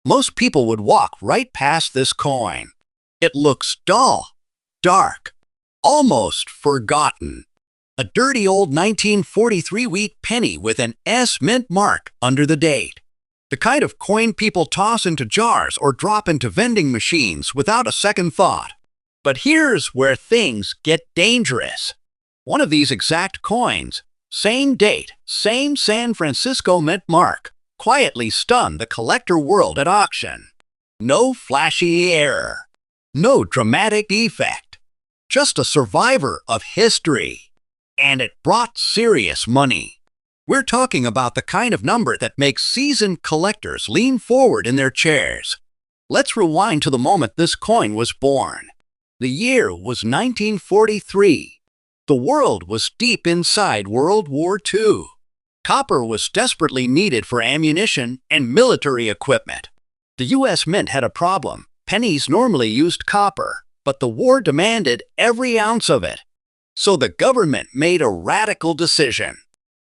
Most people would walk right past this coin. It looks dull, dark, almost forgotten. A dirty old 1943 wheat penny with an S mint mark under the date. The kind of coin people toss into jars or drop into vending machines without a second thought. But here's where things get dangerous. One of these exact coins, same date, same San Francisco mint mark, quietly stunned the collector world at auction. No flashy error. No dramatic defect. Just a survivor of history. And it brought serious money. We're talking about the kind of number that makes seasoned collectors lean forward in their chairs. Let's rewind to the moment this coin was born. The year was 1943. The world was deep inside World War II. Copper was desperately needed for ammunition and military equipment. The U.S. Mint had a problem. Pennies normally used copper, but the war demanded every ounce of it. So the government made a radical decision.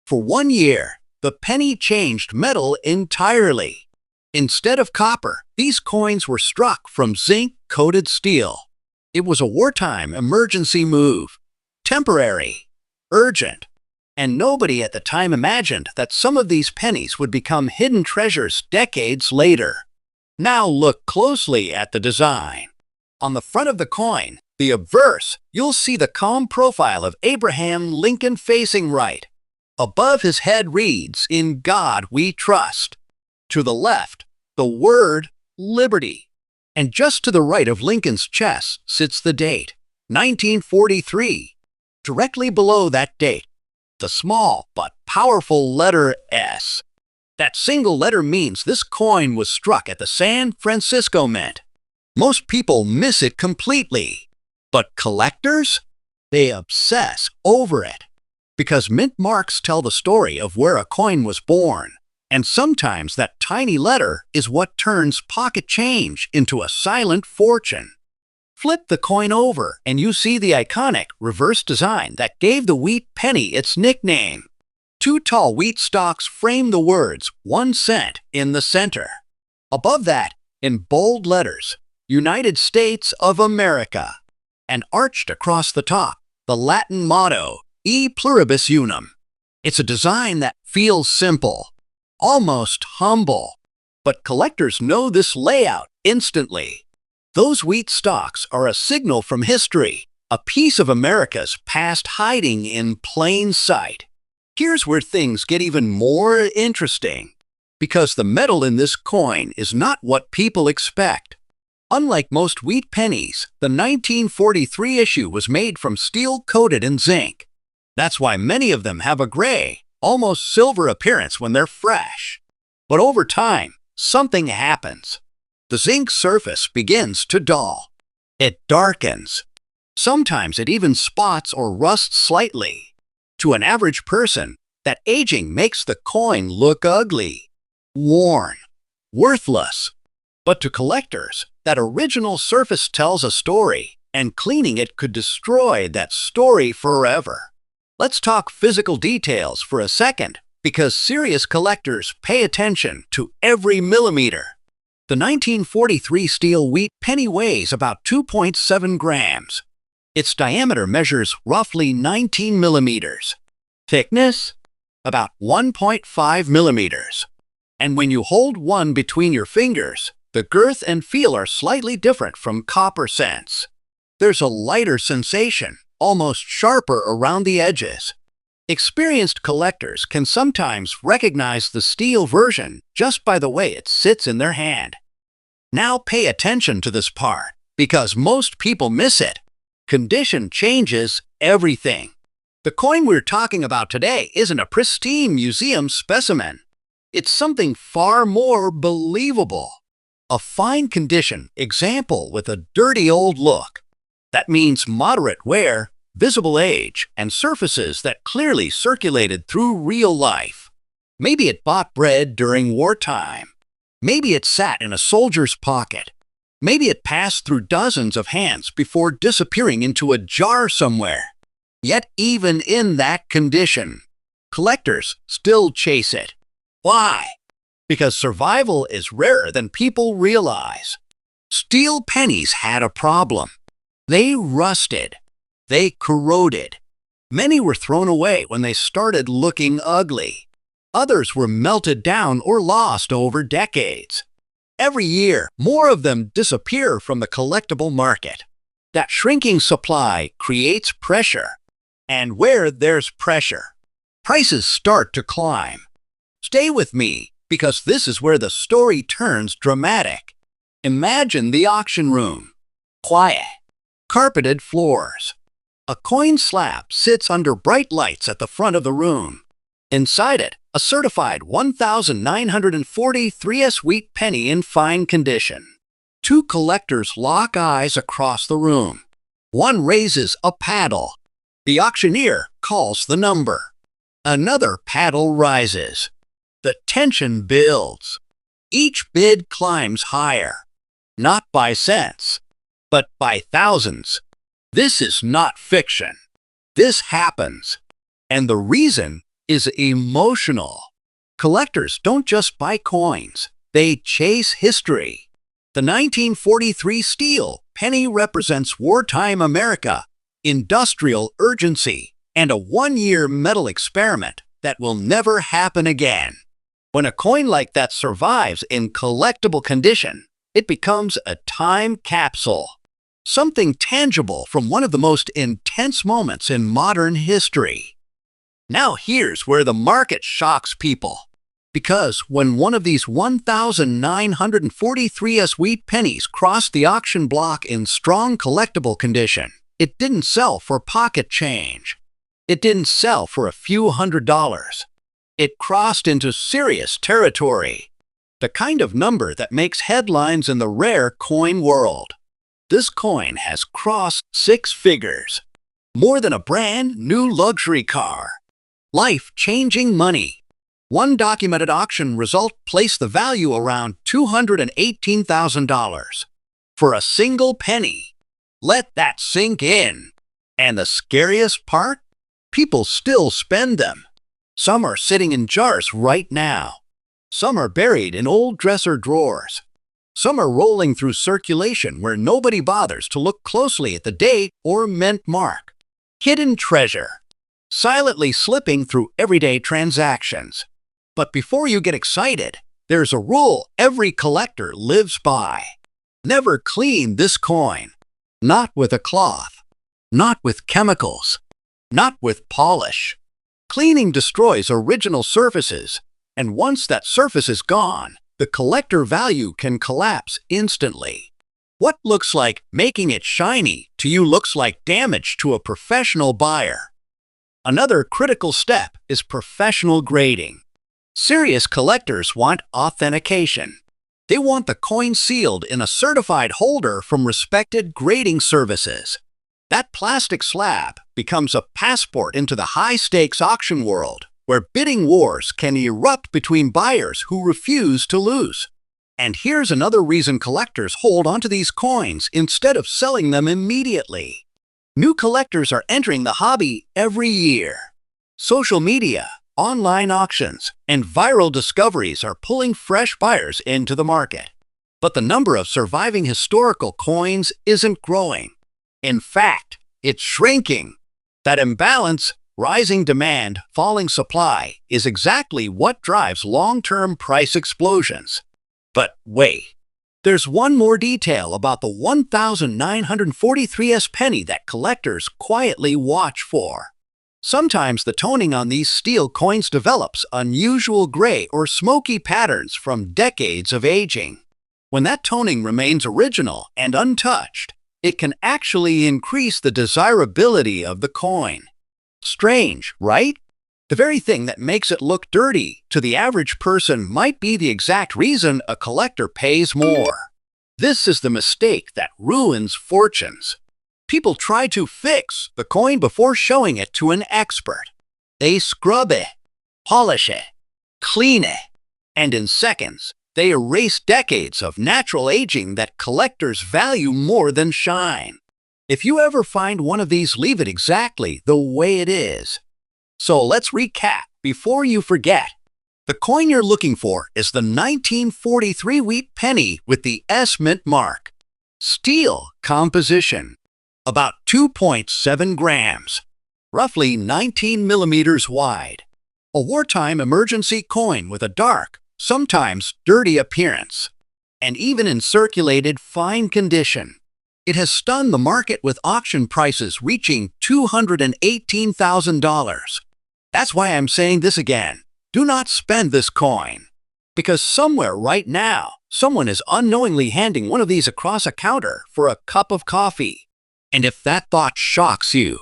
For 1 year, the penny changed metal entirely. Instead of copper, these coins were struck from zinc-coated steel. It was a wartime emergency move. Temporary, urgent, and nobody at the time imagined that some of these pennies would become hidden treasures decades later. Now look closely at the design. On the front of the coin, the obverse, you'll see the calm profile of Abraham Lincoln facing right. Above his head reads, "In God we trust." To the left, the word liberty. And just to the right of Lincoln's chest sits the date, 1943. Directly below that date, the small but powerful letter S. That single letter means this coin was struck at the San Francisco Mint. Most people miss it completely. But collectors? They obsess over it. Because mint marks tell the story of where a coin was born. And sometimes that tiny letter is what turns pocket change into a silent fortune. Flip the coin over and you see the iconic reverse design that gave the wheat penny its nickname. Two tall wheat stalks frame the words 1 cent in the center. Above that, in bold letters, United States of America. And arched across the top, the Latin motto, E pluribus unum. It's a design that feels simple, almost humble. But collectors know this layout instantly. Those wheat stalks are a signal from history, a piece of America's past hiding in plain sight. Here's where things get even more interesting. Because the metal in this coin is not what people expect. Unlike most wheat pennies, the 1943 issue was made from steel coated in zinc. That's why many of them have a gray, almost silver appearance when they're fresh. But over time, something happens. The zinc surface begins to dull. It darkens. Sometimes it even spots or rusts slightly. To an average person, that aging makes the coin look ugly, worn, worthless. But to collectors, that original surface tells a story, and cleaning it could destroy that story forever. Let's talk physical details for a second, because serious collectors pay attention to every millimeter. The 1943 steel wheat penny weighs about 2.7 grams. Its diameter measures roughly 19 millimeters. Thickness? About 1.5 millimeters. And when you hold one between your fingers, the girth and feel are slightly different from copper cents. There's a lighter sensation, almost sharper around the edges. Experienced collectors can sometimes recognize the steel version just by the way it sits in their hand. Now pay attention to this part, because most people miss it. Condition changes everything. The coin we're talking about today isn't a pristine museum specimen. It's something far more believable. A fine condition example with a dirty old look. That means moderate wear, visible age, and surfaces that clearly circulated through real life. Maybe it bought bread during wartime. Maybe it sat in a soldier's pocket. Maybe it passed through dozens of hands before disappearing into a jar somewhere. Yet even in that condition, collectors still chase it. Why? because survival is rarer than people realize. Steel pennies had a problem. They rusted. They corroded. Many were thrown away when they started looking ugly. Others were melted down or lost over decades. Every year, more of them disappear from the collectible market. That shrinking supply creates pressure. And where there's pressure, prices start to climb. Stay with me, because this is where the story turns dramatic. Imagine the auction room. Quiet. Carpeted floors. A coin slab sits under bright lights at the front of the room. Inside it, a certified 1943 wheat penny in fine condition. Two collectors lock eyes across the room. One raises a paddle. The auctioneer calls the number. Another paddle rises. The tension builds. Each bid climbs higher. Not by cents, but by thousands. This is not fiction. This happens. And the reason is emotional. Collectors don't just buy coins. They chase history. The 1943 steel penny represents wartime America, industrial urgency, and a one-year metal experiment that will never happen again. When a coin like that survives in collectible condition, it becomes a time capsule. Something tangible from one of the most intense moments in modern history. Now here's where the market shocks people. Because when one of these 1943 wheat pennies crossed the auction block in strong collectible condition, it didn't sell for pocket change. It didn't sell for a few $100s. It crossed into serious territory. The kind of number that makes headlines in the rare coin world. This coin has crossed 6 figures. More than a brand new luxury car. Life-changing money. One documented auction result placed the value around $218,000 for a single penny. Let that sink in. And the scariest part? People still spend them. Some are sitting in jars right now. Some are buried in old dresser drawers. Some are rolling through circulation where nobody bothers to look closely at the date or mint mark. Hidden treasure. Silently slipping through everyday transactions. But before you get excited, there's a rule every collector lives by. Never clean this coin. Not with a cloth. Not with chemicals. Not with polish. Cleaning destroys original surfaces, and once that surface is gone, the collector value can collapse instantly. What looks like making it shiny to you looks like damage to a professional buyer. Another critical step is professional grading. Serious collectors want authentication. They want the coin sealed in a certified holder from respected grading services. That plastic slab becomes a passport into the high-stakes auction world, where bidding wars can erupt between buyers who refuse to lose. And here's another reason collectors hold onto these coins instead of selling them immediately. New collectors are entering the hobby every year. Social media, online auctions, and viral discoveries are pulling fresh buyers into the market. But the number of surviving historical coins isn't growing. In fact, it's shrinking. That imbalance, rising demand, falling supply, is exactly what drives long-term price explosions. But wait, there's one more detail about the 1943 penny that collectors quietly watch for. Sometimes the toning on these steel coins develops unusual gray or smoky patterns from decades of aging. When that toning remains original and untouched, it can actually increase the desirability of the coin. Strange, right? The very thing that makes it look dirty to the average person might be the exact reason a collector pays more. This is the mistake that ruins fortunes. People try to fix the coin before showing it to an expert. They scrub it, polish it, clean it, and in seconds, they erase decades of natural aging that collectors value more than shine. If you ever find one of these, leave it exactly the way it is. So let's recap before you forget. The coin you're looking for is the 1943 wheat penny with the S mint mark. Steel composition, about 2.7 grams, roughly 19 millimeters wide. A wartime emergency coin with a dark, sometimes dirty appearance, and even in circulated fine condition. It has stunned the market with auction prices reaching $218,000. That's why I'm saying this again. Do not spend this coin. Because somewhere right now, someone is unknowingly handing one of these across a counter for a cup of coffee. And if that thought shocks you,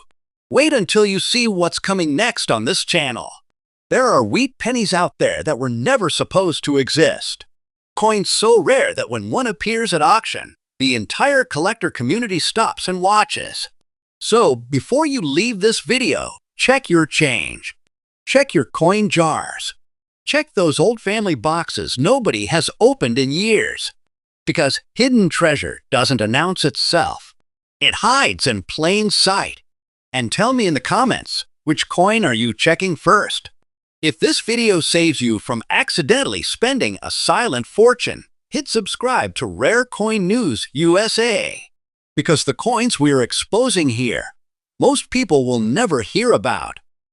wait until you see what's coming next on this channel. There are wheat pennies out there that were never supposed to exist. Coins so rare that when one appears at auction, the entire collector community stops and watches. So, before you leave this video, check your change. Check your coin jars. Check those old family boxes nobody has opened in years. Because hidden treasure doesn't announce itself. It hides in plain sight. And tell me in the comments, which coin are you checking first? If this video saves you from accidentally spending a silent fortune, hit subscribe to Rare Coin News USA. Because the coins we are exposing here, most people will never hear about.